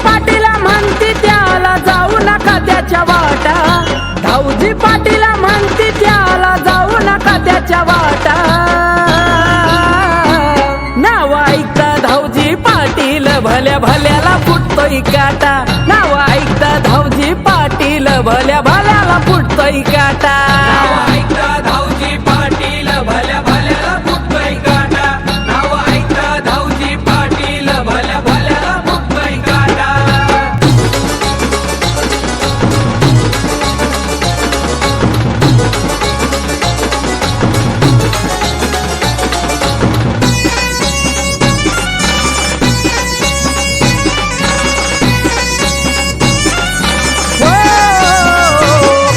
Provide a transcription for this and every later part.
पाटील म्हणती त्याला जाऊ नका त्याच्या वाटा, धाऊजी पाटील म्हणती त्याला जाऊ नका त्याच्या वाटा. नाव ऐकता धाऊजी पाटील भल्या भल्याला फुटतोय काटा, नाव ऐकता धाऊजी पाटील भल्या भल्याला फुटतोय काटा. नाव ऐकता धाऊजी पाटील भल्या भल्याला फुटतोय काटा, नाव ऐकता धाऊजी पाटील भल्या भल्याला फुटतोय काटा.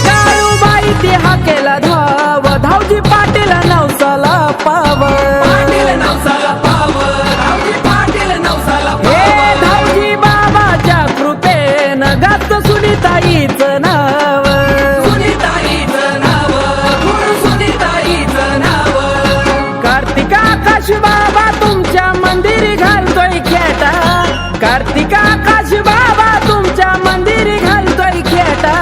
काळूबाई ते हाकेला धाव, धाऊजी पाटील नवसाला पाव. पाटील नवसाला पाव, धाऊजी पाटील नवसाला हे पाव. धाऊजी बाबाच्या कृपेनं गात सुनीताईचं नाव. सुनीताईचं नाव, गुरु सुनीताईचं नाव. कार्तिक आकाश बाबा तुमच्या मंदिरी घालतोय खेटा, कार्तिक आकाश बाबा तुमच्या मंदिरी घालतोय खेटा.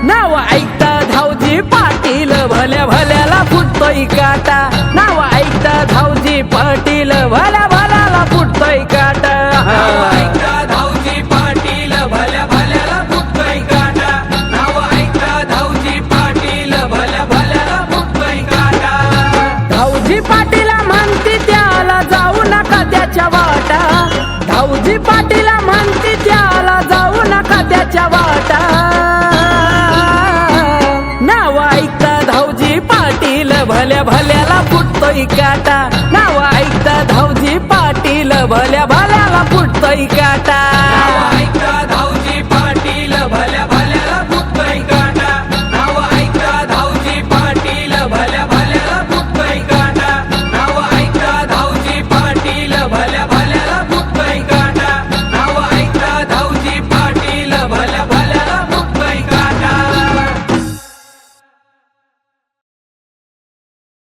नाव ऐकता धाऊजी पाटील भल्या भल्याला फुटतोय काटा, नाव ऐकता धाऊजी पाटील भल्या भल्याला फुटतोय काटा. नाव ऐकता धाऊजी पाटील भल्या भल्याला फुटतोय काटा, नाव ऐकता धाऊजी पाटील भल्या भल्याला फुटतोय काटा. धाऊजी पाटील म्हणती त्याला जाऊ नका त्याच्या वाटा, धाऊजी पाटील म्हणती त्याला जाऊ नका त्याच्या वाटा. नाव ऐकता धाऊजी पाटील भल्या भल्याला फुटतोय काटा, नाव ऐकता धाऊजी पाटील भल्या भल्याला फुटतोय काटा.